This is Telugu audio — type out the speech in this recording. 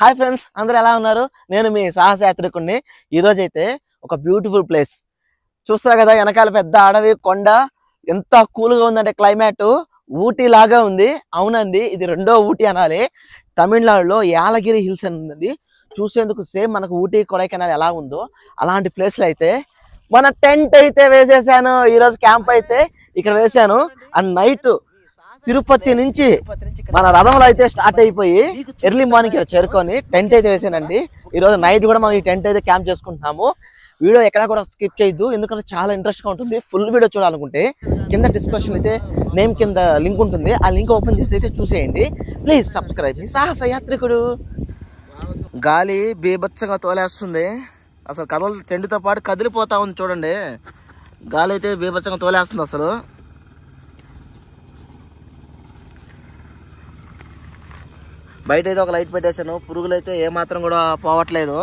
హాయ్ ఫ్రెండ్స్, అందరూ ఎలా ఉన్నారు? నేను మీ సాహస యాత్రికుడిని. ఈరోజు అయితే ఒక బ్యూటిఫుల్ ప్లేస్ చూస్తారు కదా, వెనకాల పెద్ద అడవి కొండ. ఎంత కూల్గా ఉందంటే క్లైమేట్ ఊటీ లాగా ఉంది. అవునండి, ఇది రెండో ఊటీ అనాలి. తమిళనాడులో యాలగిరి హిల్స్ అని ఉందండి. చూసేందుకు సేమ్ మనకు ఊటీ కొడైకెనాల్ ఎలా ఉందో అలాంటి ప్లేస్లో అయితే మన టెంట్ అయితే వేసేసాను. ఈరోజు క్యాంప్ అయితే ఇక్కడ వేసాను. అండ్ నైట్ తిరుపతి నుంచి మన రథంలో అయితే స్టార్ట్ అయిపోయి ఎర్లీ మార్నింగ్ ఇక్కడ చేరుకొని టెంట్ అయితే వేసానండి. ఈరోజు నైట్ కూడా మనం ఈ టెంట్ అయితే క్యాంప్ చేసుకుంటున్నాము. వీడియో ఎక్కడా కూడా స్కిప్ చేయొద్దు, ఎందుకంటే చాలా ఇంట్రెస్ట్గా ఉంటుంది. ఫుల్ వీడియో చూడాలనుకుంటే కింద డిస్క్రిప్షన్ అయితే నేమ్ కింద లింక్ ఉంటుంది. ఆ లింక్ ఓపెన్ చేసి అయితే చూసేయండి. ప్లీజ్ సబ్స్క్రైబ్ మీ సాహస యాత్రికుడు. గాలి బీభత్సంగా తోలేస్తుంది. అసలు కథలు టెంట్తో పాటు కదిలిపోతా ఉంది చూడండి. గాలి అయితే బీభత్సంగా తోలేస్తుంది. అసలు బయట అయితే ఒక లైట్ పెట్టేశాను. పురుగులు అయితే ఏమాత్రం కూడా పోవట్లేదు.